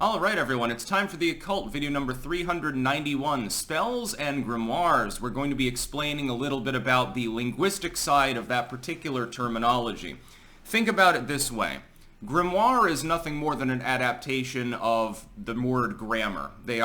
Alright everyone, it's time for the Occult video number 391, Spells and Grimoires. We're going to be explaining a little bit about the linguistic side of that particular terminology. Think about it this way. Grimoire is nothing more than an adaptation of the word grammar. They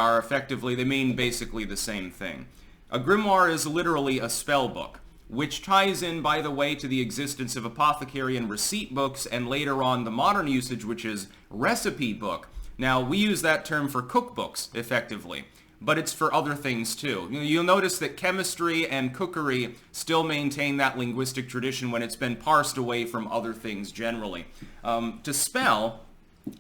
mean basically the same thing. A grimoire is literally a spell book, which ties in, by the way, to the existence of apothecary and receipt books, and later on the modern usage, which is recipe book. Now, we use that term for cookbooks, effectively, but it's for other things too. You'll notice that chemistry and cookery still maintain that linguistic tradition when it's been parsed away from other things generally. To spell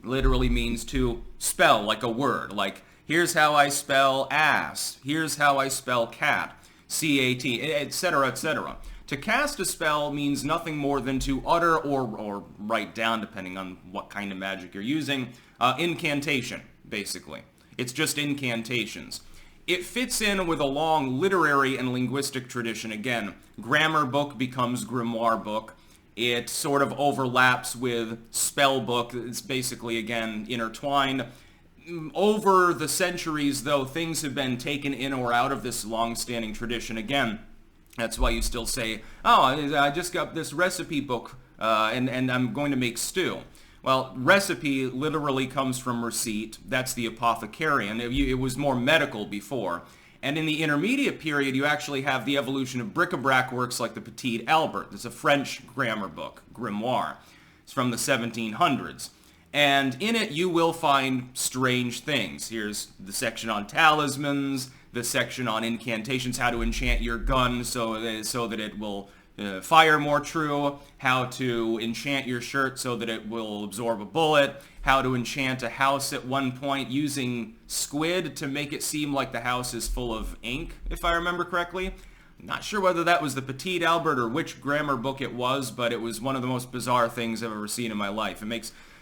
literally means to spell like a word, like here's how I spell ass, here's how I spell cat, C-A-T, etc., etc. To cast a spell means nothing more than to utter or write down, depending on what kind of magic you're using, incantation, basically. It's just incantations. It fits in with a long literary and linguistic tradition. Again, grammar book becomes grimoire book. It sort of overlaps with spell book. It's basically, again, intertwined. Over the centuries, though, things have been taken in or out of this long-standing tradition. Again, that's why you still say, oh, I just got this recipe book and I'm going to make stew. Well, recipe literally comes from receipt. That's the apothecarian. It was more medical before. And in the intermediate period, you actually have the evolution of bric-a-brac works like the Petit Albert. It's a French grammar book, grimoire. It's from the 1700s. And in it, you will find strange things. Here's the section on talismans, the section on incantations, how to enchant your gun so that it will fire more true, how to enchant your shirt so that it will absorb a bullet, how to enchant a house at one point using squid to make it seem like the house is full of ink, if I remember correctly. I'm not sure whether that was the Petit Albert or which grammar book it was, but it was one of the most bizarre things I've ever seen in my life.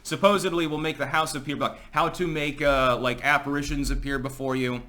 Supposedly will make the house appear, like how to make like apparitions appear before you,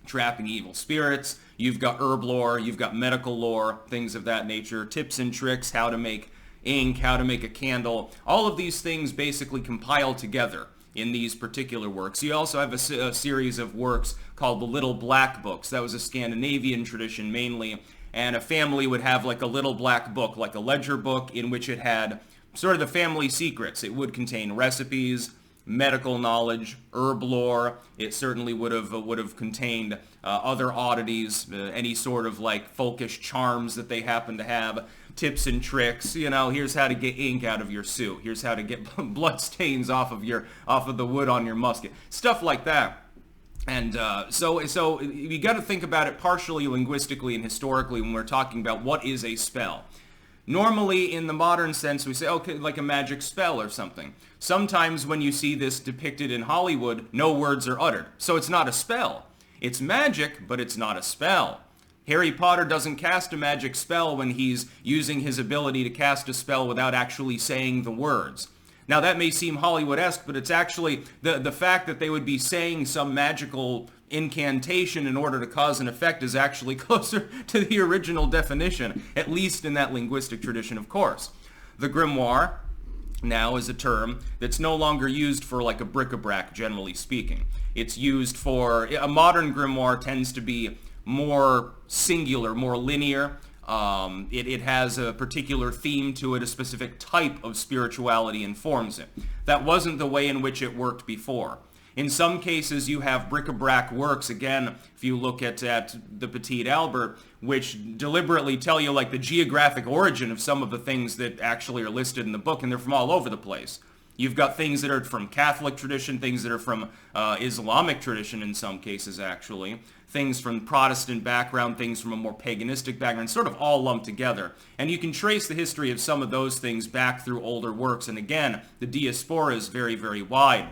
trapping evil spirits. You've got herb lore, you've got medical lore, things of that nature, tips and tricks, how to make ink, how to make a candle. All of these things basically compile together in these particular works. You also have a series of works called the Little Black Books. That was a Scandinavian tradition mainly, and a family would have like a little black book, like a ledger book, in which it had sort of the family secrets. It would contain recipes, medical knowledge, herb lore. It certainly would have contained other oddities, any sort of like folkish charms that they happen to have, tips and tricks. You know, here's how to get ink out of your suit. Here's how to get blood stains off of the wood on your musket. Stuff like that. And so you got to think about it partially linguistically and historically when we're talking about what is a spell. Normally, in the modern sense, we say, okay, like a magic spell or something. Sometimes when you see this depicted in Hollywood, no words are uttered. So it's not a spell. It's magic, but it's not a spell. Harry Potter doesn't cast a magic spell when he's using his ability to cast a spell without actually saying the words. Now, that may seem Hollywood-esque, but it's actually the fact that they would be saying some magical incantation in order to cause an effect is actually closer to the original definition, at least in that linguistic tradition, of course. The grimoire now is a term that's no longer used for like a bric-a-brac, generally speaking. It's used for, a modern grimoire tends to be more singular, more linear. It has a particular theme to it, a specific type of spirituality informs it. That wasn't the way in which it worked before. In some cases, you have bric-a-brac works, again, if you look at the Petit Albert, which deliberately tell you like the geographic origin of some of the things that actually are listed in the book, and they're from all over the place. You've got things that are from Catholic tradition, things that are from Islamic tradition in some cases, actually, things from Protestant background, things from a more paganistic background, sort of all lumped together. And you can trace the history of some of those things back through older works, and again, the diaspora is very, very wide.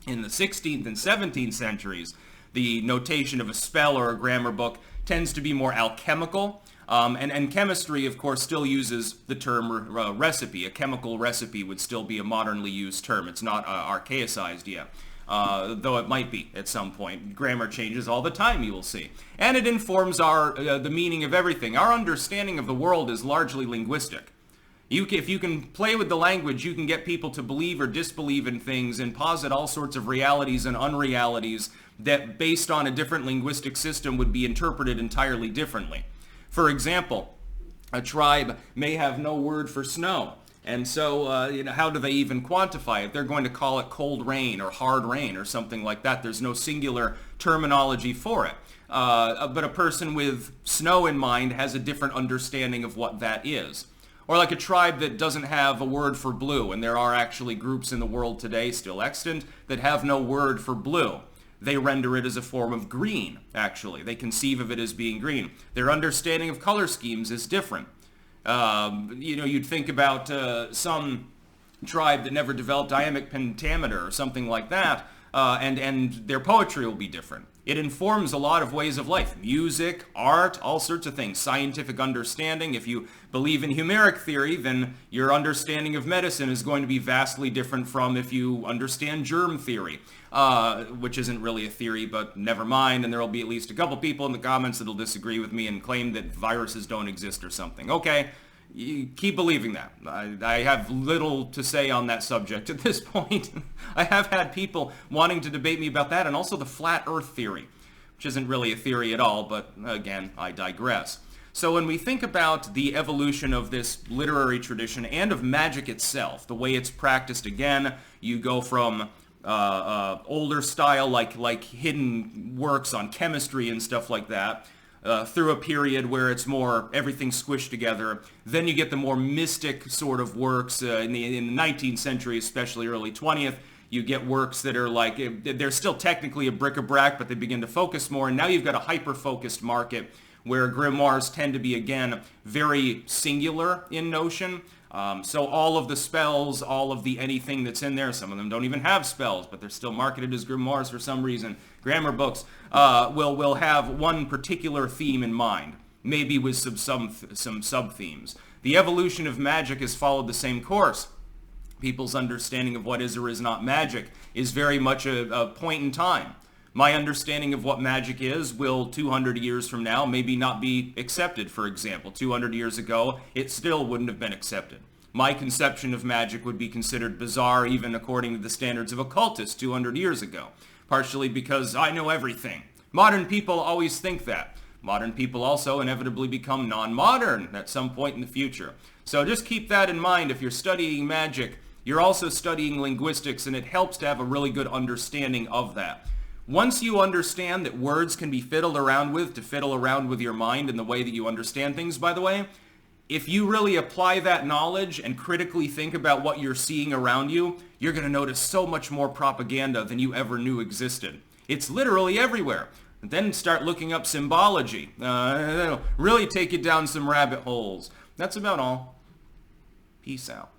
In the 16th and 17th centuries, the notation of a spell or a grammar book tends to be more alchemical, and chemistry, of course, still uses the term recipe. A chemical recipe would still be a modernly used term. It's not archaicized yet, though it might be at some point. Grammar changes all the time, you will see. And it informs the meaning of everything. Our understanding of the world is largely linguistic. If you can play with the language, you can get people to believe or disbelieve in things and posit all sorts of realities and unrealities that, based on a different linguistic system, would be interpreted entirely differently. For example, a tribe may have no word for snow. And so, how do they even quantify it? They're going to call it cold rain or hard rain or something like that. There's no singular terminology for it. But a person with snow in mind has a different understanding of what that is. Or like a tribe that doesn't have a word for blue, and there are actually groups in the world today, still extant, that have no word for blue. They render it as a form of green, actually. They conceive of it as being green. Their understanding of color schemes is different. You'd think about some tribe that never developed iambic pentameter or something like that, and their poetry will be different. It informs a lot of ways of life. Music, art, all sorts of things. Scientific understanding. If you believe in numeric theory, then your understanding of medicine is going to be vastly different from if you understand germ theory, which isn't really a theory, but never mind. And there will be at least a couple people in the comments that will disagree with me and claim that viruses don't exist or something. Okay. You keep believing that. I have little to say on that subject at this point. I have had people wanting to debate me about that, and also the flat earth theory, which isn't really a theory at all, but again, I digress. So when we think about the evolution of this literary tradition and of magic itself, the way it's practiced, again, you go from older style like hidden works on chemistry and stuff like that, through a period where it's more everything squished together. Then you get the more mystic sort of works in the 19th century, especially early 20th. You get works that are like, they're still technically a bric-a-brac, but they begin to focus more. And now you've got a hyper-focused market where grimoires tend to be, again, very singular in notion. So all of the spells, all of the anything that's in there, some of them don't even have spells, but they're still marketed as grimoires for some reason. Grammar books will have one particular theme in mind, maybe with some sub-themes. The evolution of magic has followed the same course. People's understanding of what is or is not magic is very much a point in time. My understanding of what magic is will 200 years from now maybe not be accepted, for example. 200 years ago, it still wouldn't have been accepted. My conception of magic would be considered bizarre even according to the standards of occultists 200 years ago, partially because I know everything. Modern people always think that. Modern people also inevitably become non-modern at some point in the future. So just keep that in mind. If you're studying magic, you're also studying linguistics, and it helps to have a really good understanding of that. Once you understand that words can be fiddled around with to fiddle around with your mind and the way that you understand things, by the way, if you really apply that knowledge and critically think about what you're seeing around you, you're going to notice so much more propaganda than you ever knew existed. It's literally everywhere. Then start looking up symbology. That'll really take you down some rabbit holes. That's about all. Peace out.